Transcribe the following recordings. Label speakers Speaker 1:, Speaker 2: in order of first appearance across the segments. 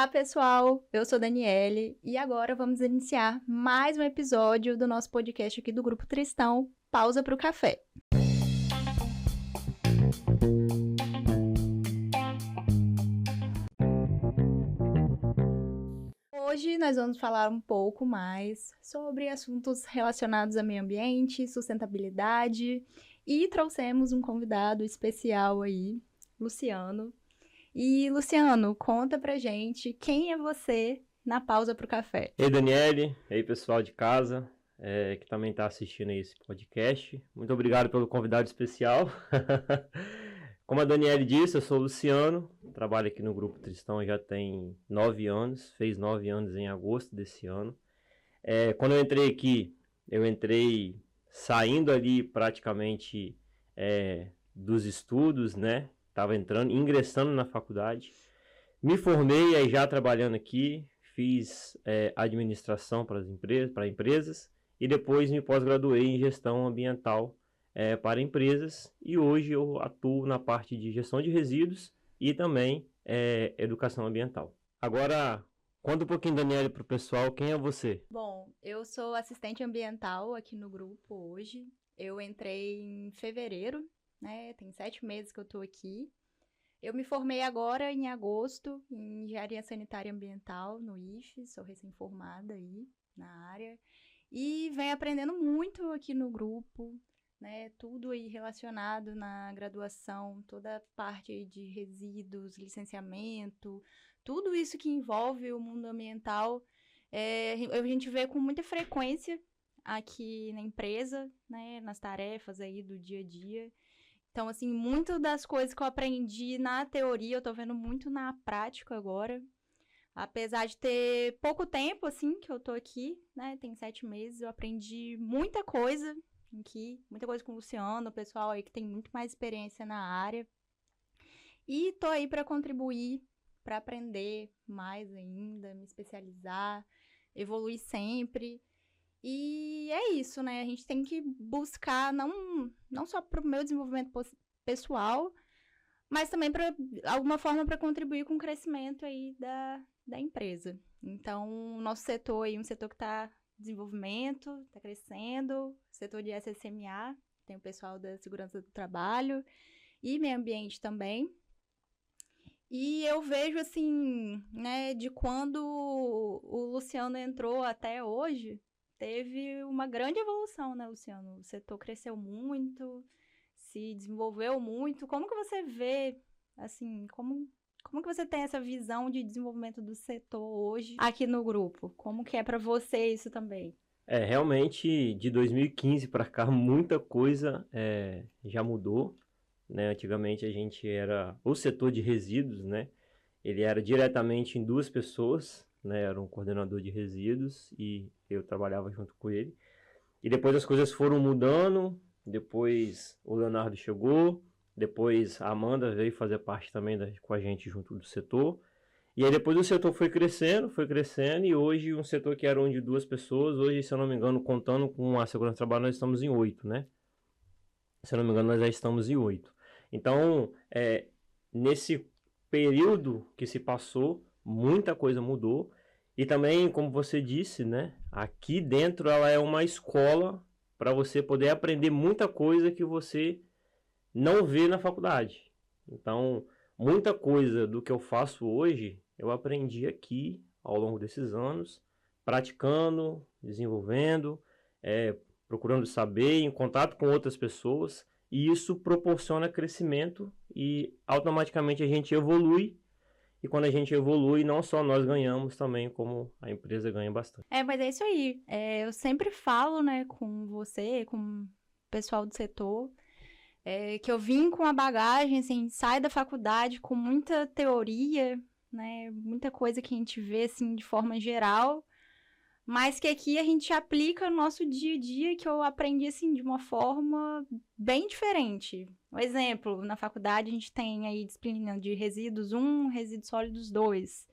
Speaker 1: Olá, pessoal! Eu sou Daniele e agora vamos iniciar mais um episódio do nosso podcast aqui do Grupo Tristão, Pausa para o Café. Hoje nós vamos falar um pouco mais sobre assuntos relacionados ao meio ambiente, sustentabilidade e trouxemos um convidado especial aí, Luciano. E, Luciano, conta pra gente quem é você na Pausa pro Café.
Speaker 2: Ei, Daniele, ei, pessoal de casa, que também está assistindo esse podcast. Muito obrigado pelo convidado especial. Como a Daniele disse, eu sou o Luciano, trabalho aqui no Grupo Tristão já tem 9 anos, fez 9 anos em agosto desse ano. Quando eu entrei aqui, eu entrei saindo ali praticamente dos estudos, né? Estava ingressando na faculdade, me formei aí já trabalhando aqui, fiz administração para empresas e depois me pós-graduei em gestão ambiental para empresas e hoje eu atuo na parte de gestão de resíduos e também educação ambiental. Agora, conta um pouquinho, Daniele, para o pessoal, quem é você?
Speaker 1: Bom, eu sou assistente ambiental aqui no grupo hoje. Eu entrei em fevereiro, né? Tem 7 meses que eu tô aqui. Eu me formei agora em agosto em engenharia sanitária e ambiental no IFES, sou recém-formada aí na área. E venho aprendendo muito aqui no grupo, né? Tudo aí relacionado na graduação, toda a parte aí de resíduos, licenciamento, tudo isso que envolve o mundo ambiental, a gente vê com muita frequência aqui na empresa, né? Nas tarefas aí do dia a dia. Então, assim, muitas das coisas que eu aprendi na teoria, eu tô vendo muito na prática agora. Apesar de ter pouco tempo, assim, que eu tô aqui, né? Tem 7 meses, eu aprendi muita coisa aqui, muita coisa com o Luciano, o pessoal aí que tem muito mais experiência na área. E tô aí para contribuir, para aprender mais ainda, me especializar, evoluir sempre. E é isso, né? A gente tem que buscar não só para o meu desenvolvimento pessoal, mas também para alguma forma para contribuir com o crescimento aí da empresa. Então, o nosso setor aí, um setor que está em desenvolvimento, está crescendo, setor de SSMA, tem o pessoal da segurança do trabalho e meio ambiente também. E eu vejo, assim, né, de quando o Luciano entrou até hoje, teve uma grande evolução, né, Luciano? O setor cresceu muito, se desenvolveu muito. Como que você vê, assim, como que você tem essa visão de desenvolvimento do setor hoje aqui no grupo? Como que é para você isso também?
Speaker 2: Realmente, de 2015 para cá, muita coisa já mudou, né? Antigamente a gente era o setor de resíduos, né? Ele era diretamente em 2 pessoas, né? Era um coordenador de resíduos e eu trabalhava junto com ele. E depois as coisas foram mudando, depois o Leonardo chegou, depois a Amanda veio fazer parte também com a gente junto do setor. E aí depois o setor foi crescendo, e hoje um setor que era de 2 pessoas, hoje, se eu não me engano, contando com a segurança do trabalho, nós estamos em 8, né? Se eu não me engano, nós já estamos em 8. Então, nesse período que se passou, muita coisa mudou. E também, como você disse, né? Aqui dentro ela é uma escola para você poder aprender muita coisa que você não vê na faculdade. Então, muita coisa do que eu faço hoje, eu aprendi aqui ao longo desses anos, praticando, desenvolvendo, procurando saber, em contato com outras pessoas, e isso proporciona crescimento e automaticamente a gente evolui. E quando a gente evolui, não só nós ganhamos também, como a empresa ganha bastante.
Speaker 1: Mas é isso aí. Eu sempre falo, né, com você, com o pessoal do setor, que eu vim com a bagagem, assim, sai da faculdade com muita teoria, né, muita coisa que a gente vê, assim, de forma geral, mas que aqui a gente aplica no nosso dia a dia, que eu aprendi, assim, de uma forma bem diferente. Um exemplo, na faculdade a gente tem aí disciplina de resíduos 1, resíduos sólidos 2.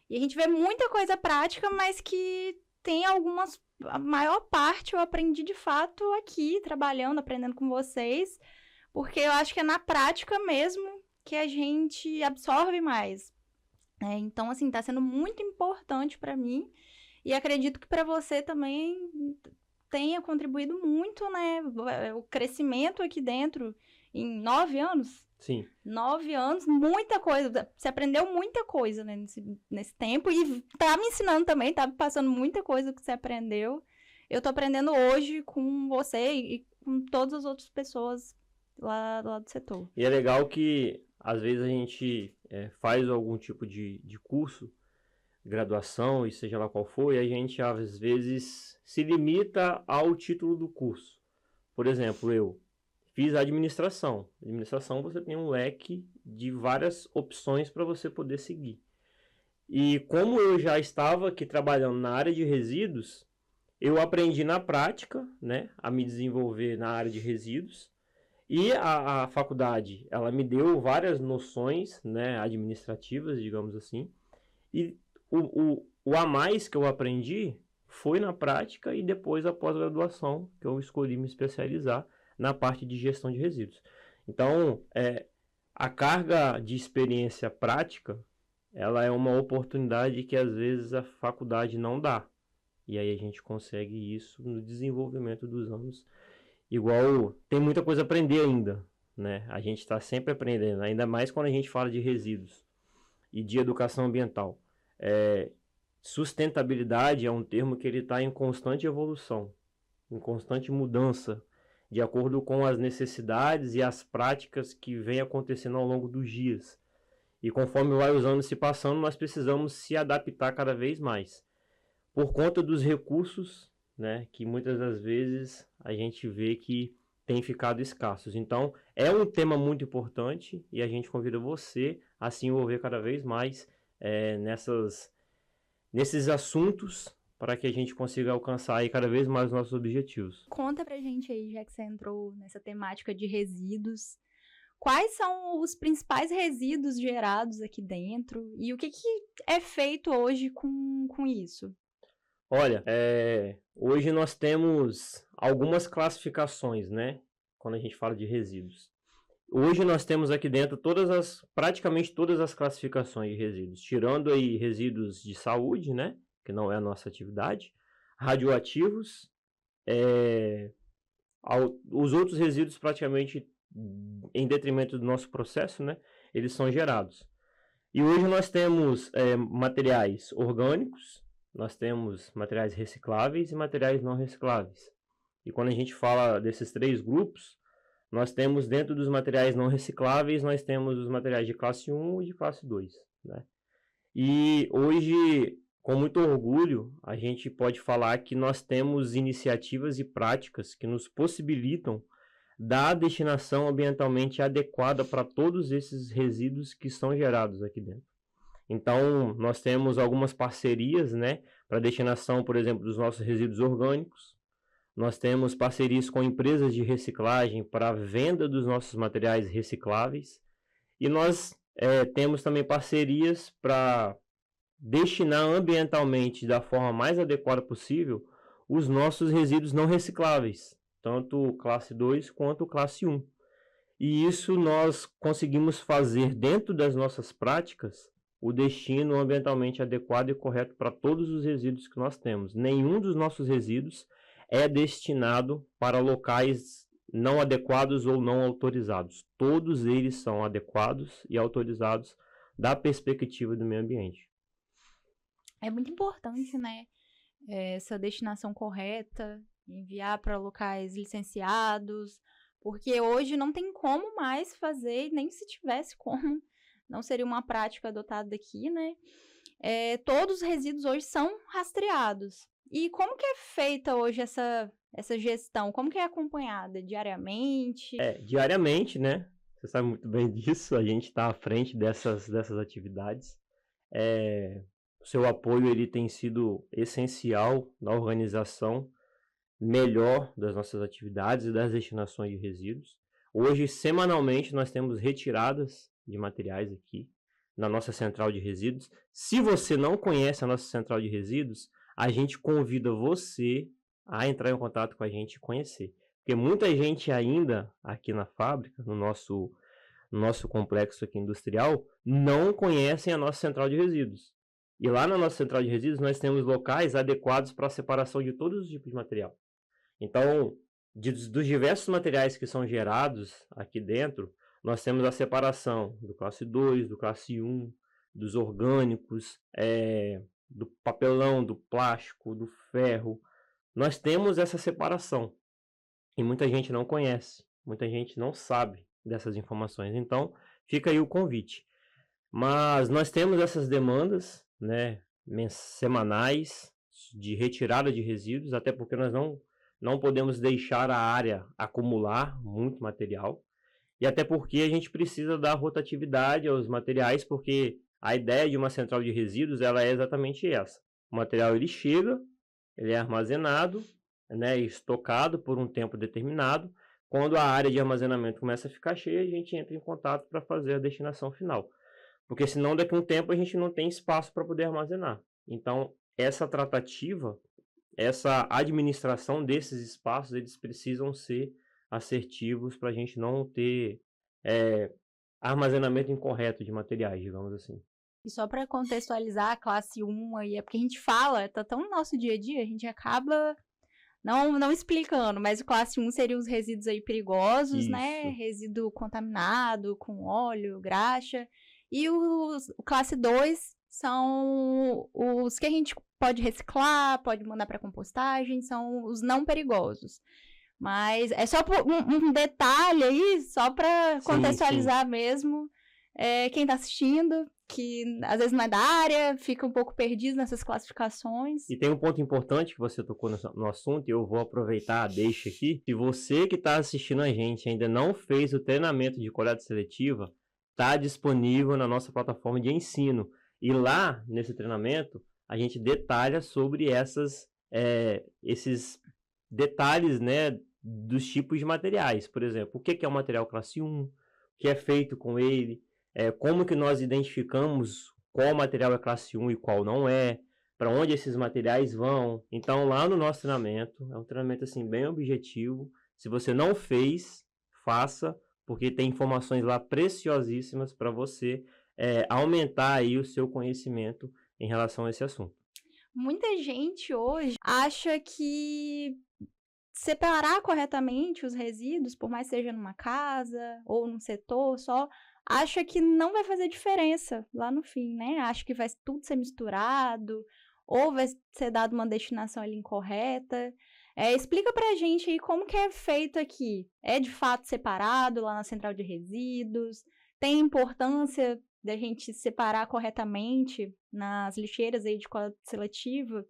Speaker 1: E a gente vê muita coisa prática, mas que tem algumas... A maior parte eu aprendi de fato aqui, trabalhando, aprendendo com vocês, porque eu acho que é na prática mesmo que a gente absorve mais. Então, assim, tá sendo muito importante para mim e acredito que para você também tenha contribuído muito, né? O crescimento aqui dentro em 9 anos.
Speaker 2: Sim.
Speaker 1: 9 anos, muita coisa. Você aprendeu muita coisa, né, nesse tempo. E tá me ensinando também, tá passando muita coisa que você aprendeu. Eu tô aprendendo hoje com você e com todas as outras pessoas lá do setor.
Speaker 2: E é legal que, às vezes, a gente faz algum tipo de curso, graduação, e seja lá qual for, e a gente, às vezes, se limita ao título do curso. Por exemplo, eu fiz administração. Administração, você tem um leque de várias opções para você poder seguir. E como eu já estava aqui trabalhando na área de resíduos, eu aprendi na prática, né, a me desenvolver na área de resíduos. E a faculdade, ela me deu várias noções, né, administrativas, digamos assim. E o a mais que eu aprendi foi na prática e depois a pós-graduação, que eu escolhi me especializar na parte de gestão de resíduos. Então, a carga de experiência prática, ela é uma oportunidade que às vezes a faculdade não dá. E aí a gente consegue isso no desenvolvimento dos anos. Igual, tem muita coisa a aprender ainda, né? A gente está sempre aprendendo, ainda mais quando a gente fala de resíduos e de educação ambiental. Sustentabilidade é um termo que ele está em constante evolução, em constante mudança, de acordo com as necessidades e as práticas que vêm acontecendo ao longo dos dias. E conforme vai os anos se passando, nós precisamos se adaptar cada vez mais. Por conta dos recursos, né, que muitas das vezes a gente vê que tem ficado escassos. Então, é um tema muito importante e a gente convida você a se envolver cada vez mais nesses assuntos para que a gente consiga alcançar aí cada vez mais os nossos objetivos.
Speaker 1: Conta pra gente aí, já que você entrou nessa temática de resíduos, quais são os principais resíduos gerados aqui dentro e o que é feito hoje com isso?
Speaker 2: Olha, hoje nós temos algumas classificações, né? Quando a gente fala de resíduos. Hoje nós temos aqui dentro praticamente todas as classificações de resíduos, tirando aí resíduos de saúde, né? Que não é a nossa atividade, radioativos, os outros resíduos praticamente em detrimento do nosso processo, né? Eles são gerados. E hoje nós temos materiais orgânicos, nós temos materiais recicláveis e materiais não recicláveis. E quando a gente fala desses três grupos, nós temos dentro dos materiais não recicláveis, nós temos os materiais de classe 1 e de classe 2, né? E hoje, com muito orgulho, a gente pode falar que nós temos iniciativas e práticas que nos possibilitam dar a destinação ambientalmente adequada para todos esses resíduos que são gerados aqui dentro. Então, nós temos algumas parcerias, né, para destinação, por exemplo, dos nossos resíduos orgânicos. Nós temos parcerias com empresas de reciclagem para a venda dos nossos materiais recicláveis. E nós temos também parcerias para destinar ambientalmente da forma mais adequada possível os nossos resíduos não recicláveis, tanto classe 2 quanto classe 1. E isso nós conseguimos fazer dentro das nossas práticas o destino ambientalmente adequado e correto para todos os resíduos que nós temos. Nenhum dos nossos resíduos é destinado para locais não adequados ou não autorizados. Todos eles são adequados e autorizados da perspectiva do meio ambiente.
Speaker 1: É muito importante, né, essa destinação correta, enviar para locais licenciados, porque hoje não tem como mais fazer, nem se tivesse como, não seria uma prática adotada aqui, né? Todos os resíduos hoje são rastreados. E como que é feita hoje essa gestão? Como que é acompanhada? Diariamente?
Speaker 2: Diariamente, né? Você sabe muito bem disso, a gente está à frente dessas atividades. O seu apoio ele tem sido essencial na organização melhor das nossas atividades e das destinações de resíduos. Hoje, semanalmente, nós temos retiradas de materiais aqui na nossa central de resíduos. Se você não conhece a nossa central de resíduos, a gente convida você a entrar em contato com a gente e conhecer. Porque muita gente ainda aqui na fábrica, no nosso complexo aqui industrial, não conhecem a nossa central de resíduos. E lá na nossa central de resíduos nós temos locais adequados para a separação de todos os tipos de material. Então, dos diversos materiais que são gerados aqui dentro, nós temos a separação do classe 2, do classe 1, dos orgânicos, do papelão, do plástico, do ferro. Nós temos essa separação e muita gente não conhece, muita gente não sabe dessas informações. Então, fica aí o convite. Mas nós temos essas demandas, né, semanais de retirada de resíduos, até porque nós não podemos deixar a área acumular muito material. E até porque a gente precisa dar rotatividade aos materiais, porque a ideia de uma central de resíduos ela é exatamente essa. O material ele chega, ele é armazenado, né, estocado por um tempo determinado. Quando a área de armazenamento começa a ficar cheia, a gente entra em contato para fazer a destinação final. Porque senão daqui a um tempo a gente não tem espaço para poder armazenar. Então, essa tratativa, essa administração desses espaços, eles precisam ser assertivos para a gente não ter armazenamento incorreto de materiais, digamos assim.
Speaker 1: E só para contextualizar a classe 1 aí, é porque a gente fala, tá tão no nosso dia a dia, a gente acaba não explicando, mas o classe 1 seriam os resíduos aí perigosos,
Speaker 2: Isso.
Speaker 1: né? Resíduo contaminado com óleo, graxa. E o classe 2 são os que a gente pode reciclar, pode mandar para compostagem, são os não perigosos. Mas é só um detalhe aí, só para contextualizar mesmo quem está assistindo, que às vezes não é da área, fica um pouco perdido nessas classificações.
Speaker 2: E tem um ponto importante que você tocou no assunto, e eu vou aproveitar a deixa aqui. Se você que está assistindo a gente ainda não fez o treinamento de coleta seletiva, está disponível na nossa plataforma de ensino. E lá, nesse treinamento, a gente detalha sobre esses detalhes, né, dos tipos de materiais. Por exemplo, o que é o material classe 1, o que é feito com ele, como que nós identificamos qual material é classe 1 e qual não é, para onde esses materiais vão. Então, lá no nosso treinamento, é um treinamento assim, bem objetivo. Se você não fez, faça, porque tem informações lá preciosíssimas para você aumentar aí o seu conhecimento em relação a esse assunto.
Speaker 1: Muita gente hoje acha que separar corretamente os resíduos, por mais que seja numa casa ou num setor só, acha que não vai fazer diferença lá no fim, né? Acha que vai tudo ser misturado ou vai ser dado uma destinação ali incorreta. Explica pra gente aí como que é feito aqui. É de fato separado lá na central de resíduos? Tem importância da gente separar corretamente nas lixeiras aí de coleta seletiva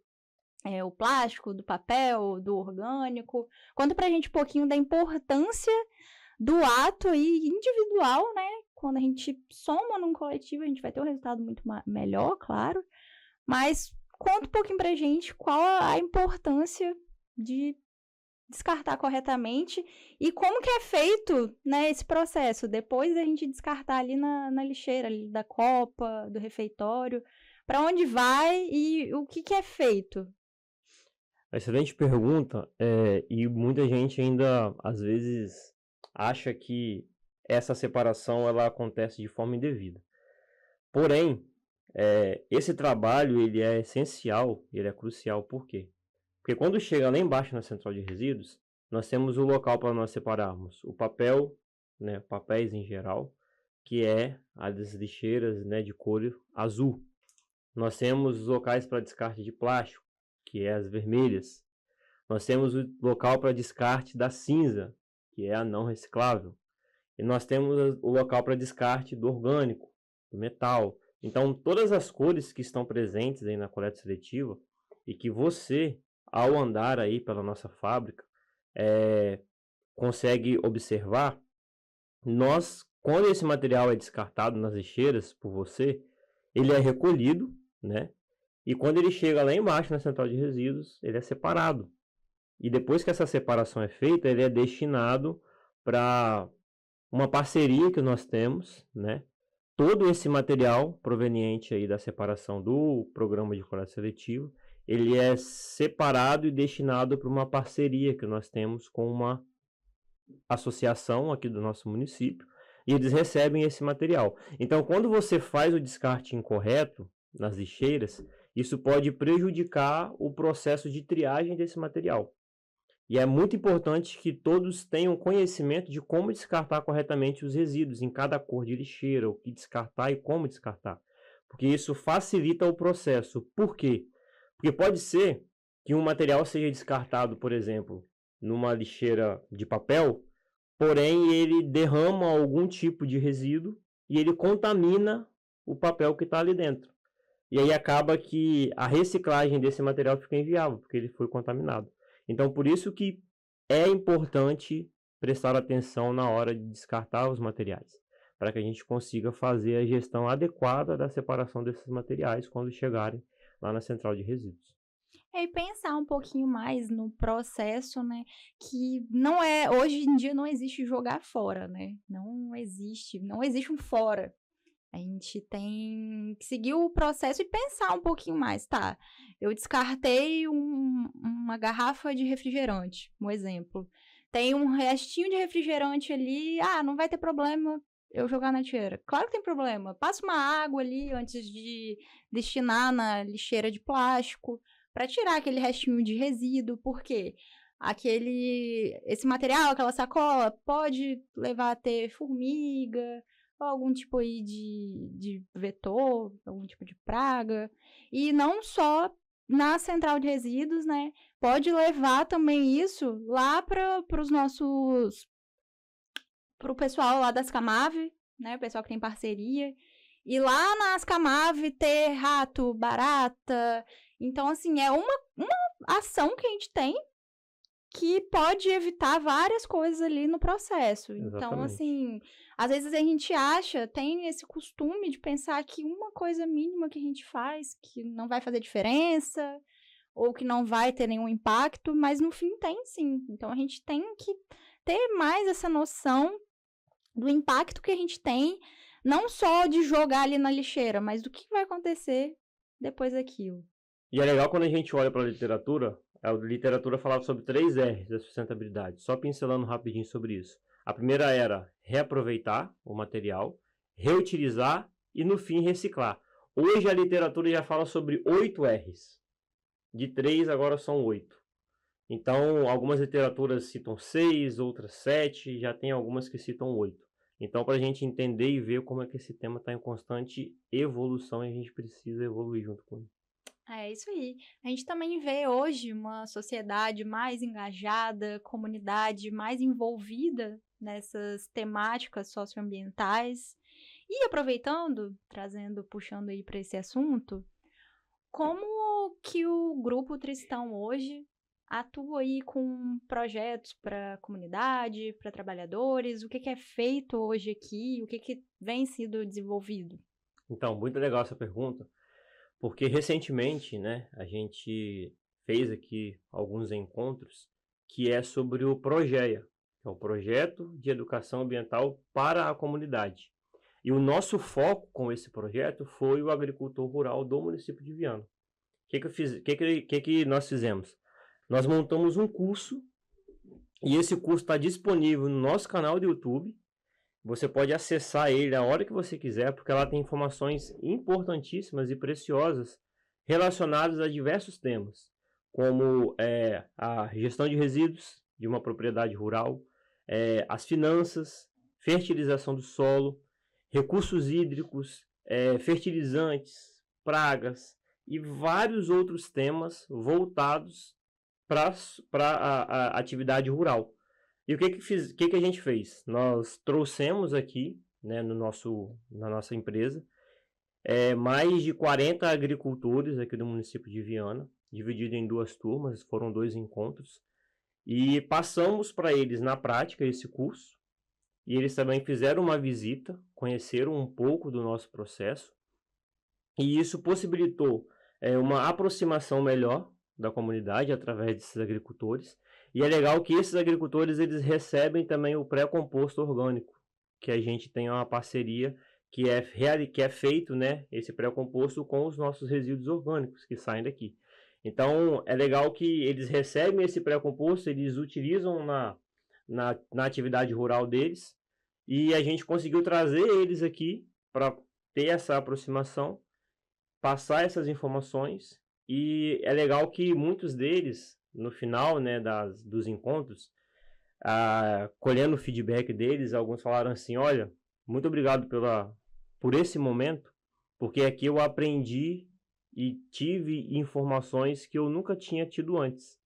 Speaker 1: o plástico, do papel, do orgânico? Conta pra gente um pouquinho da importância do ato aí individual, né? Quando a gente soma num coletivo, a gente vai ter um resultado muito melhor, claro. Mas conta um pouquinho pra gente qual a importância de descartar corretamente e como que é feito, né, esse processo, depois da gente descartar ali na lixeira, ali da copa, do refeitório, para onde vai e o que é feito?
Speaker 2: Excelente pergunta, e muita gente ainda, às vezes, acha que essa separação ela acontece de forma indevida. Porém, esse trabalho ele é essencial, ele é crucial, por quê? Porque quando chega lá embaixo na central de resíduos, nós temos o local para nós separarmos o papel, né, papéis em geral, que é as lixeiras, né, de cor azul. Nós temos os locais para descarte de plástico, que é as vermelhas. Nós temos o local para descarte da cinza, que é a não reciclável. E nós temos o local para descarte do orgânico, do metal. Então, todas as cores que estão presentes aí na coleta seletiva e que você, ao andar aí pela nossa fábrica, consegue observar, quando esse material é descartado nas lixeiras por você, ele é recolhido, né? E quando ele chega lá embaixo na central de resíduos, ele é separado. E depois que essa separação é feita, ele é destinado para uma parceria que nós temos, né? Todo esse material proveniente aí da separação do programa de coleta seletiva, ele é separado e destinado para uma parceria que nós temos com uma associação aqui do nosso município. e eles recebem esse material. Então, quando você faz o descarte incorreto nas lixeiras, isso pode prejudicar o processo de triagem desse material. E é muito importante que todos tenham conhecimento de como descartar corretamente os resíduos em cada cor de lixeira, o que descartar e como descartar. Porque isso facilita o processo. Por quê? Porque pode ser que um material seja descartado, por exemplo, numa lixeira de papel, porém ele derrama algum tipo de resíduo e ele contamina o papel que está ali dentro. E aí acaba que a reciclagem desse material fica inviável, porque ele foi contaminado. Então, por isso que é importante prestar atenção na hora de descartar os materiais, para que a gente consiga fazer a gestão adequada da separação desses materiais quando chegarem lá na central de resíduos.
Speaker 1: E pensar um pouquinho mais no processo, né? Que não é, hoje em dia não existe jogar fora, né? Não existe um fora. A gente tem que seguir o processo e pensar um pouquinho mais, tá? Eu descartei uma garrafa de refrigerante, um exemplo. Tem um restinho de refrigerante ali, não vai ter problema eu jogar na lixeira. Claro que tem problema. Passa uma água ali antes de destinar na lixeira de plástico, para tirar aquele restinho de resíduo, porque esse material, aquela sacola, pode levar a ter formiga, ou algum tipo aí de vetor, algum tipo de praga. E não só na central de resíduos, né? Pode levar também isso lá para os nossos... para o pessoal lá das Camave, né? O pessoal que tem parceria. E lá nas Camave ter rato, barata. Então, assim, é uma ação que a gente tem que pode evitar várias coisas ali no processo.
Speaker 2: Exatamente.
Speaker 1: Então, assim, às vezes a gente tem esse costume de pensar que uma coisa mínima que a gente faz, que não vai fazer diferença, ou que não vai ter nenhum impacto, mas no fim tem sim. Então, a gente tem que ter mais essa noção do impacto que a gente tem, não só de jogar ali na lixeira, mas do que vai acontecer depois daquilo.
Speaker 2: E é legal quando a gente olha para a literatura falava sobre 3 R's da sustentabilidade, só pincelando rapidinho sobre isso. A primeira era reaproveitar o material, reutilizar e, no fim, reciclar. Hoje a literatura já fala sobre 8 R's. De 3, agora são 8. Então, algumas literaturas citam 6, outras 7, já tem algumas que citam 8. Então, para a gente entender e ver como é que esse tema está em constante evolução, e a gente precisa evoluir junto com ele.
Speaker 1: É isso aí. A gente também vê hoje uma sociedade mais engajada, comunidade mais envolvida nessas temáticas socioambientais. E aproveitando, puxando aí para esse assunto, como que o Grupo Tristão hoje atua aí com projetos para a comunidade, para trabalhadores? O que é feito hoje aqui? O que vem sendo desenvolvido?
Speaker 2: Então, muito legal essa pergunta. Porque recentemente, né, a gente fez aqui alguns encontros que é sobre o Progeia, que é o Projeto de Educação Ambiental para a Comunidade. E o nosso foco com esse projeto foi o agricultor rural do município de Viana. O que nós fizemos? Nós montamos um curso e esse curso está disponível no nosso canal do YouTube. Você pode acessar ele a hora que você quiser, porque ela tem informações importantíssimas e preciosas relacionadas a diversos temas, como a gestão de resíduos de uma propriedade rural, as finanças, fertilização do solo, recursos hídricos, fertilizantes, pragas e vários outros temas voltados para a atividade rural. E o que a gente fez? Nós trouxemos aqui, né, na nossa empresa, mais de 40 agricultores aqui do município de Viana, dividido em 2 turmas, foram 2 encontros, e passamos para eles na prática esse curso, e eles também fizeram uma visita, conheceram um pouco do nosso processo, e isso possibilitou uma aproximação melhor da comunidade através desses agricultores. E é legal que esses agricultores eles recebem também o pré-composto orgânico, que a gente tem uma parceria que é feito, né, esse pré-composto com os nossos resíduos orgânicos que saem daqui. Então é legal que eles recebem esse pré-composto, eles utilizam na atividade rural deles E a gente conseguiu trazer eles aqui para ter essa aproximação, passar essas informações. E é legal que muitos deles, no final, né, dos encontros, colhendo o feedback deles, alguns falaram assim: olha, muito obrigado por esse momento, porque aqui eu aprendi e tive informações que eu nunca tinha tido antes.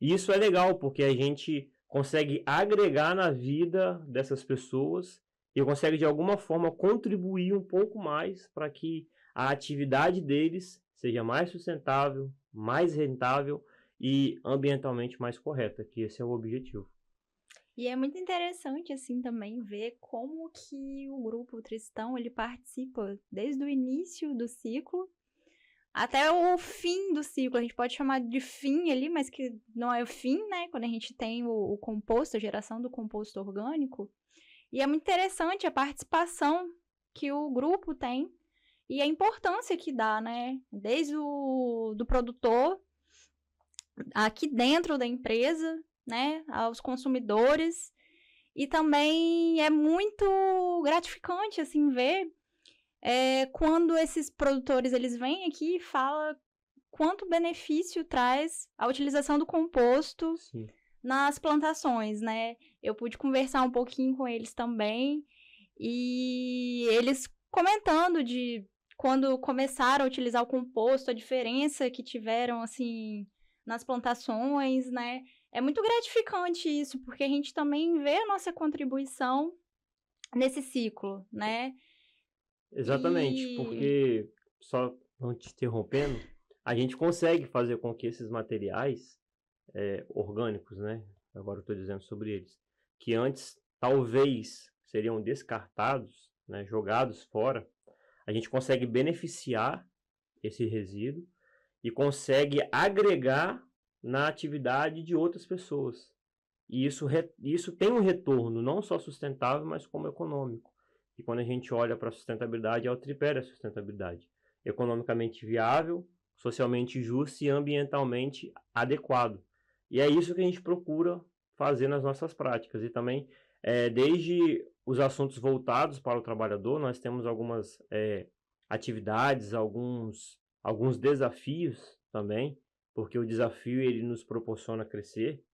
Speaker 2: E isso é legal, porque a gente consegue agregar na vida dessas pessoas e consegue de alguma forma contribuir um pouco mais para que a atividade deles seja mais sustentável, mais rentável e ambientalmente mais correta, que esse é o objetivo.
Speaker 1: E é muito interessante, assim, também ver como que o grupo Tristão, ele participa desde o início do ciclo até o fim do ciclo. A gente pode chamar de fim ali, mas que não é o fim, né? Quando a gente tem o composto, a geração do composto orgânico. E é muito interessante a participação que o grupo tem e a importância que dá, né? Desde o do produtor, aqui dentro da empresa, né, aos consumidores, e também é muito gratificante, assim, ver quando esses produtores, eles vêm aqui e falam quanto benefício traz a utilização do composto
Speaker 2: Sim.
Speaker 1: nas plantações, né? Eu pude conversar um pouquinho com eles também, e eles comentando de quando começaram a utilizar o composto, a diferença que tiveram, assim, nas plantações, né? É muito gratificante isso, porque a gente também vê a nossa contribuição nesse ciclo, né?
Speaker 2: Exatamente, porque, só não te interrompendo, a gente consegue fazer com que esses materiais orgânicos, né? Agora eu estou dizendo sobre eles, que antes talvez seriam descartados, né, jogados fora, a gente consegue beneficiar esse resíduo e consegue agregar na atividade de outras pessoas. E isso tem um retorno não só sustentável, mas como econômico. E quando a gente olha para a sustentabilidade, é o tripé da sustentabilidade: economicamente viável, socialmente justo e ambientalmente adequado. E é isso que a gente procura fazer nas nossas práticas. E também, desde os assuntos voltados para o trabalhador, nós temos algumas atividades, alguns desafios também, porque o desafio ele nos proporciona crescer.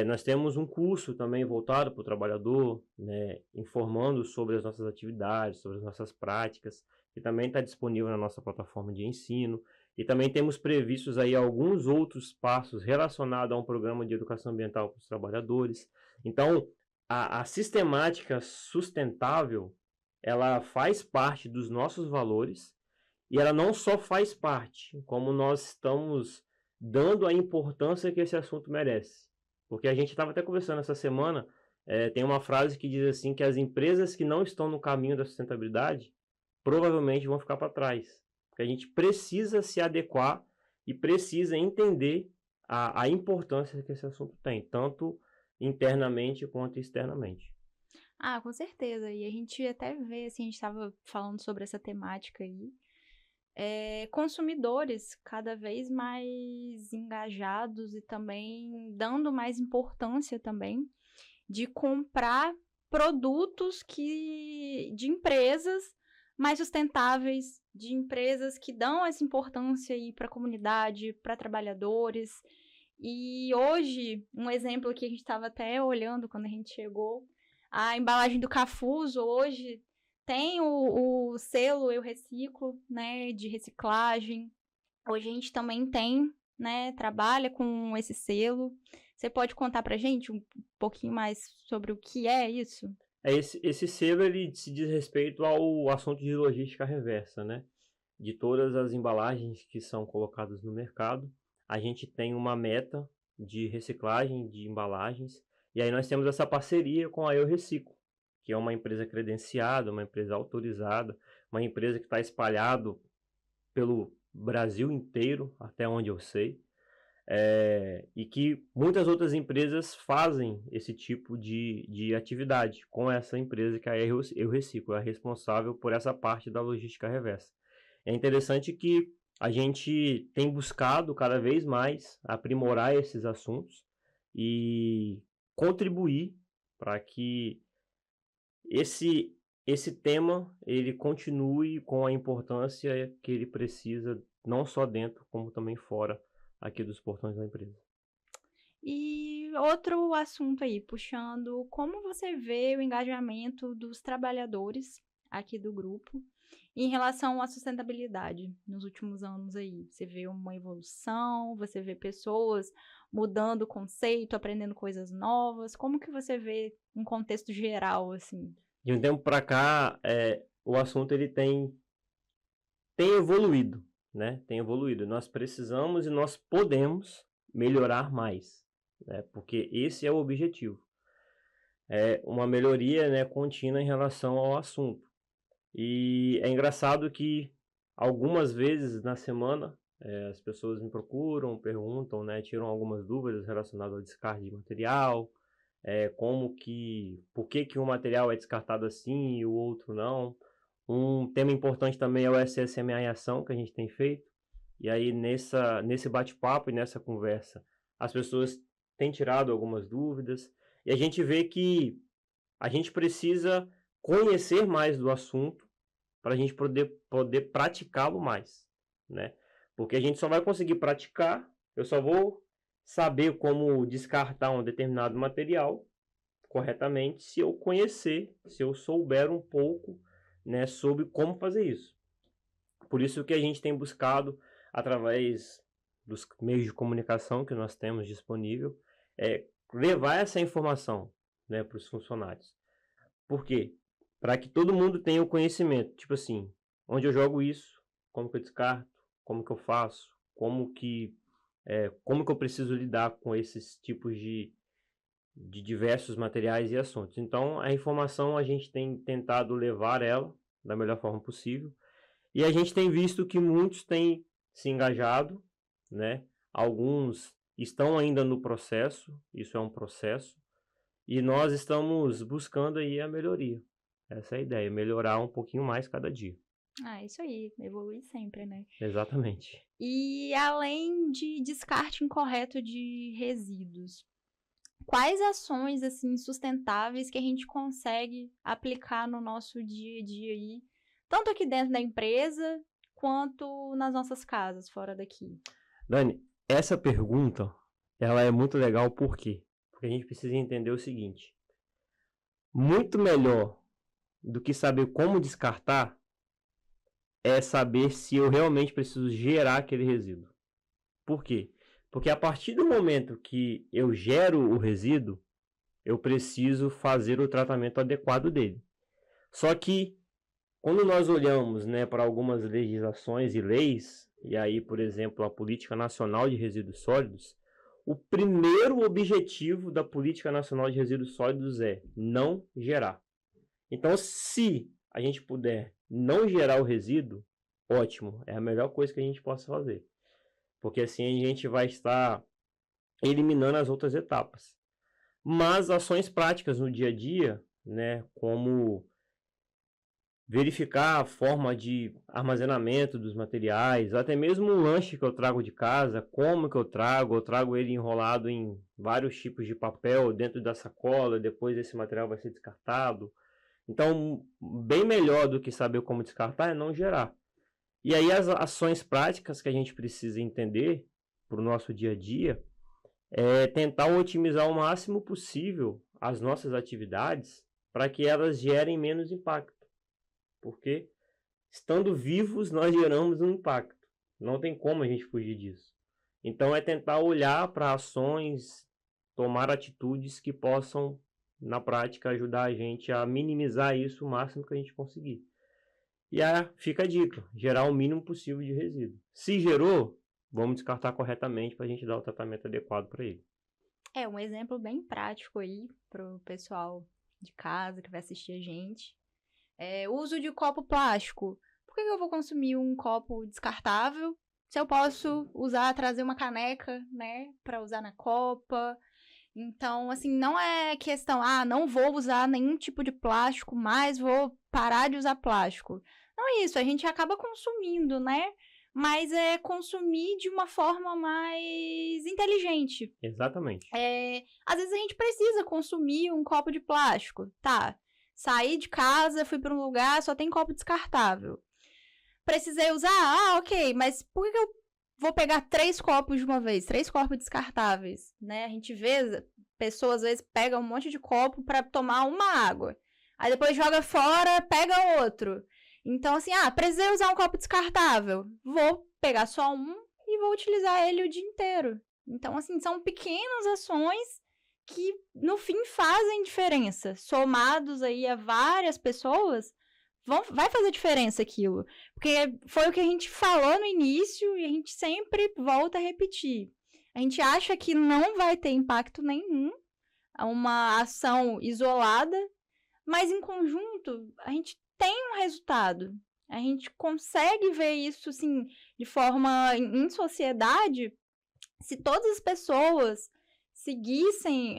Speaker 2: Nós temos um curso também voltado para o trabalhador, né, informando sobre as nossas atividades, sobre as nossas práticas, que também está disponível na nossa plataforma de ensino. E também temos previstos aí alguns outros passos relacionados a um programa de educação ambiental para os trabalhadores. Então, a sistemática sustentável, ela faz parte dos nossos valores e ela não só faz parte, como nós estamos dando a importância que esse assunto merece. Porque a gente estava até conversando essa semana, tem uma frase que diz assim, que as empresas que não estão no caminho da sustentabilidade provavelmente vão ficar para trás. Porque a gente precisa se adequar e precisa entender a importância que esse assunto tem, tanto internamente quanto externamente.
Speaker 1: Ah, com certeza. E a gente até vê, assim, a gente estava falando sobre essa temática aí, consumidores cada vez mais engajados e também dando mais importância também de comprar produtos de empresas mais sustentáveis, de empresas que dão essa importância aí para a comunidade, para trabalhadores. E hoje, um exemplo que a gente estava até olhando quando a gente chegou, a embalagem do Cafuso hoje tem o selo Eu Reciclo, né, de reciclagem. Hoje a gente também tem, né, trabalha com esse selo. Você pode contar pra gente um pouquinho mais sobre o que é isso?
Speaker 2: Esse selo ele se diz respeito ao assunto de logística reversa, né? De todas as embalagens que são colocadas no mercado, a gente tem uma meta de reciclagem de embalagens, e aí nós temos essa parceria com a Eu Reciclo, que é uma empresa credenciada, uma empresa autorizada, uma empresa que está espalhada pelo Brasil inteiro, até onde eu sei, e que muitas outras empresas fazem esse tipo de atividade com essa empresa que é a Eu Reciclo, é responsável por essa parte da logística reversa. É interessante que a gente tem buscado cada vez mais aprimorar esses assuntos e contribuir para que esse tema, ele continue com a importância que ele precisa, não só dentro, como também fora aqui dos portões da empresa.
Speaker 1: E outro assunto aí, puxando, como você vê o engajamento dos trabalhadores aqui do grupo em relação à sustentabilidade nos últimos anos aí? Você vê uma evolução, você vê pessoas mudando o conceito, aprendendo coisas novas? Como que você vê um contexto geral, assim?
Speaker 2: De um tempo para cá, o assunto ele tem evoluído, né? Tem evoluído. Nós precisamos e nós podemos melhorar mais, né? Porque esse é o objetivo. É uma melhoria, né, contínua em relação ao assunto. E é engraçado que algumas vezes na semana as pessoas me procuram, perguntam, né, tiram algumas dúvidas relacionadas ao descarte de material, por que um material é descartado assim e o outro não. Um tema importante também é o SSMA em ação que a gente tem feito. E aí nesse bate-papo e nessa conversa, as pessoas têm tirado algumas dúvidas. E a gente vê que a gente precisa conhecer mais do assunto para a gente poder praticá-lo mais, né? Porque a gente só vai conseguir praticar, eu só vou saber como descartar um determinado material corretamente se eu conhecer, se eu souber um pouco, né, sobre como fazer isso. Por isso que a gente tem buscado, através dos meios de comunicação que nós temos disponível, levar essa informação, né, para os funcionários. Por quê? Para que todo mundo tenha o conhecimento. Tipo assim, onde eu jogo isso, como que eu descarto, como que eu faço, como que eu preciso lidar com esses tipos de diversos materiais e assuntos. Então, a informação a gente tem tentado levar ela da melhor forma possível. E a gente tem visto que muitos têm se engajado, né? Alguns estão ainda no processo, isso é um processo. E nós estamos buscando aí a melhoria. Essa é a ideia, melhorar um pouquinho mais cada dia.
Speaker 1: Ah, isso aí, evoluir sempre, né?
Speaker 2: Exatamente.
Speaker 1: E além de descarte incorreto de resíduos, quais ações, assim, sustentáveis que a gente consegue aplicar no nosso dia a dia aí, tanto aqui dentro da empresa, quanto nas nossas casas, fora daqui?
Speaker 2: Dani, essa pergunta, ela é muito legal, por quê? Porque a gente precisa entender o seguinte. Muito melhor do que saber como descartar é saber se eu realmente preciso gerar aquele resíduo. Por quê? Porque a partir do momento que eu gero o resíduo, eu preciso fazer o tratamento adequado dele. Só que, quando nós olhamos, né, para algumas legislações e leis, e aí, por exemplo, a Política Nacional de Resíduos Sólidos, o primeiro objetivo da Política Nacional de Resíduos Sólidos é não gerar. Então, se a gente puder não gerar o resíduo, ótimo, é a melhor coisa que a gente possa fazer. Porque assim a gente vai estar eliminando as outras etapas. Mas ações práticas no dia a dia, né, como verificar a forma de armazenamento dos materiais, até mesmo o lanche que eu trago de casa, como que eu trago ele enrolado em vários tipos de papel dentro da sacola, depois esse material vai ser descartado. Então, bem melhor do que saber como descartar é não gerar. E aí as ações práticas que a gente precisa entender para o nosso dia a dia é tentar otimizar o máximo possível as nossas atividades para que elas gerem menos impacto. Porque estando vivos nós geramos um impacto. Não tem como a gente fugir disso. Então é tentar olhar para ações, tomar atitudes que possam na prática ajudar a gente a minimizar isso o máximo que a gente conseguir. E aí fica a dica, gerar o mínimo possível de resíduo. Se gerou, vamos descartar corretamente para a gente dar o tratamento adequado para ele.
Speaker 1: É um exemplo bem prático aí pro pessoal de casa que vai assistir a gente. Uso de copo plástico. Por que eu vou consumir um copo descartável se eu posso trazer uma caneca, né, para usar na copa? Então, assim, não é questão, não vou usar nenhum tipo de plástico mais, vou parar de usar plástico. Não é isso, a gente acaba consumindo, né? Mas é consumir de uma forma mais inteligente.
Speaker 2: Exatamente.
Speaker 1: Às vezes a gente precisa consumir um copo de plástico, tá? Saí de casa, fui para um lugar, só tem copo descartável. Precisei usar? Ok, mas por que eu vou pegar 3 copos de uma vez? 3 copos descartáveis, né? A gente vê pessoas, às vezes, pegam um monte de copo para tomar uma água. Aí depois joga fora, pega outro. Então, assim, precisei usar um copo descartável. Vou pegar só um e vou utilizar ele o dia inteiro. Então, assim, são pequenas ações que, no fim, fazem diferença. Somados aí a várias pessoas, vai fazer diferença aquilo. Porque foi o que a gente falou no início e a gente sempre volta a repetir. A gente acha que não vai ter impacto nenhum, uma ação isolada, mas em conjunto a gente tem um resultado. A gente consegue ver isso, assim, de forma em sociedade. Se todas as pessoas seguissem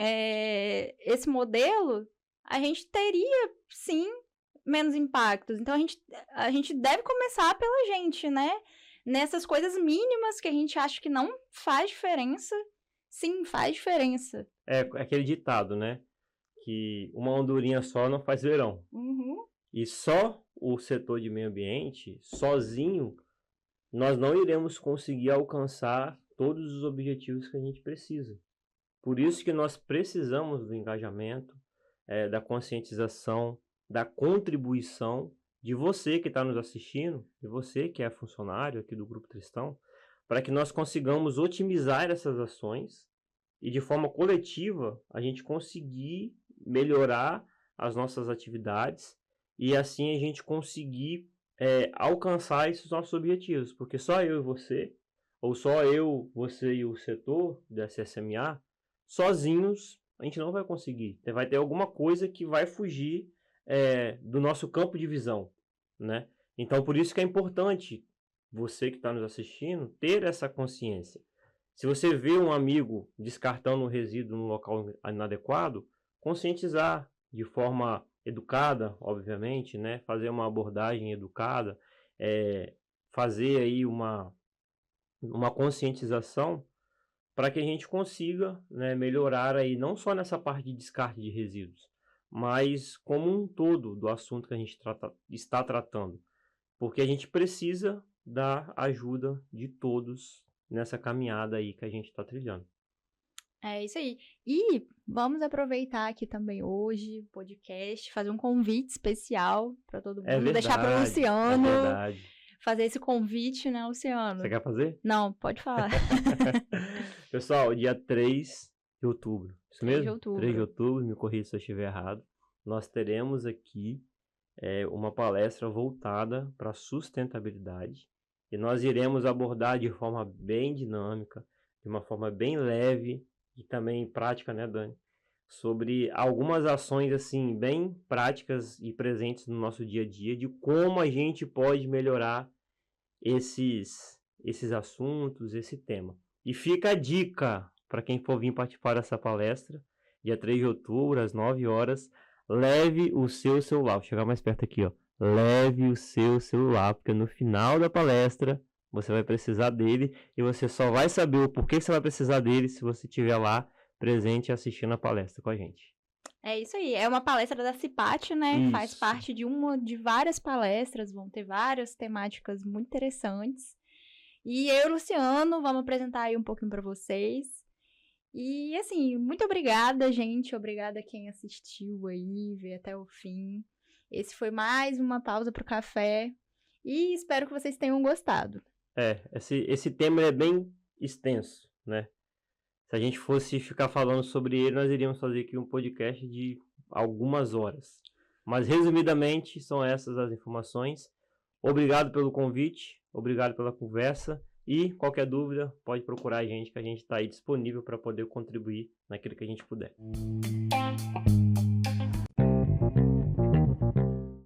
Speaker 1: esse modelo, a gente teria, sim, menos impactos. Então, a gente deve começar pela gente, né? Nessas coisas mínimas que a gente acha que não faz diferença, sim, faz diferença.
Speaker 2: É aquele ditado, né? Que uma andorinha só não faz verão.
Speaker 1: Uhum.
Speaker 2: E só o setor de meio ambiente, sozinho, nós não iremos conseguir alcançar todos os objetivos que a gente precisa. Por isso que nós precisamos do engajamento, da conscientização, da contribuição de você que está nos assistindo, de você que é funcionário aqui do Grupo Tristão, para que nós consigamos otimizar essas ações e de forma coletiva a gente conseguir melhorar as nossas atividades e assim a gente conseguir alcançar esses nossos objetivos, porque só eu e você, ou só eu, você e o setor da SMA, sozinhos a gente não vai conseguir. Vai ter alguma coisa que vai fugir do nosso campo de visão, né? Então, por isso que é importante você que está nos assistindo ter essa consciência. Se você vê um amigo descartando um resíduo no local inadequado, conscientizar de forma educada, obviamente, né? Fazer uma abordagem educada, fazer aí uma conscientização para que a gente consiga, né, melhorar aí não só nessa parte de descarte de resíduos, mas como um todo do assunto que a gente está tratando, porque a gente precisa da ajuda de todos nessa caminhada aí que a gente está trilhando.
Speaker 1: É isso aí. E vamos aproveitar aqui também hoje o podcast, fazer um convite especial para todo mundo,
Speaker 2: verdade,
Speaker 1: deixar para o Luciano fazer esse convite, né, Luciano?
Speaker 2: Você quer fazer?
Speaker 1: Não, pode falar.
Speaker 2: Pessoal, dia 3 de outubro, isso
Speaker 1: 3
Speaker 2: mesmo?
Speaker 1: de outubro.
Speaker 2: 3 de outubro, me corrija se eu estiver errado, nós teremos aqui uma palestra voltada para sustentabilidade e nós iremos abordar de forma bem dinâmica, de uma forma bem leve e também prática, né, Dani? Sobre algumas ações assim bem práticas e presentes no nosso dia a dia, de como a gente pode melhorar esses assuntos, esse tema. E fica a dica para quem for vir participar dessa palestra, dia 3 de outubro, às 9 horas, leve o seu celular. Vou chegar mais perto aqui, ó. Leve o seu celular, porque no final da palestra você vai precisar dele e você só vai saber o porquê você vai precisar dele se você estiver lá presente assistindo a palestra com a gente.
Speaker 1: É isso aí, é uma palestra da CIPAT, né?
Speaker 2: Isso.
Speaker 1: Faz parte de várias palestras, vão ter várias temáticas muito interessantes. E eu e o Luciano vamos apresentar aí um pouquinho para vocês. E assim, muito obrigada, gente. Obrigada a quem assistiu aí, veio até o fim. Esse foi mais uma pausa pro café. E espero que vocês tenham gostado.
Speaker 2: Esse tema é bem extenso, né? Se a gente fosse ficar falando sobre ele, nós iríamos fazer aqui um podcast de algumas horas. Mas, resumidamente, são essas as informações. Obrigado pelo convite, obrigado pela conversa. E, qualquer dúvida, pode procurar a gente, que a gente está aí disponível para poder contribuir naquilo que a gente puder.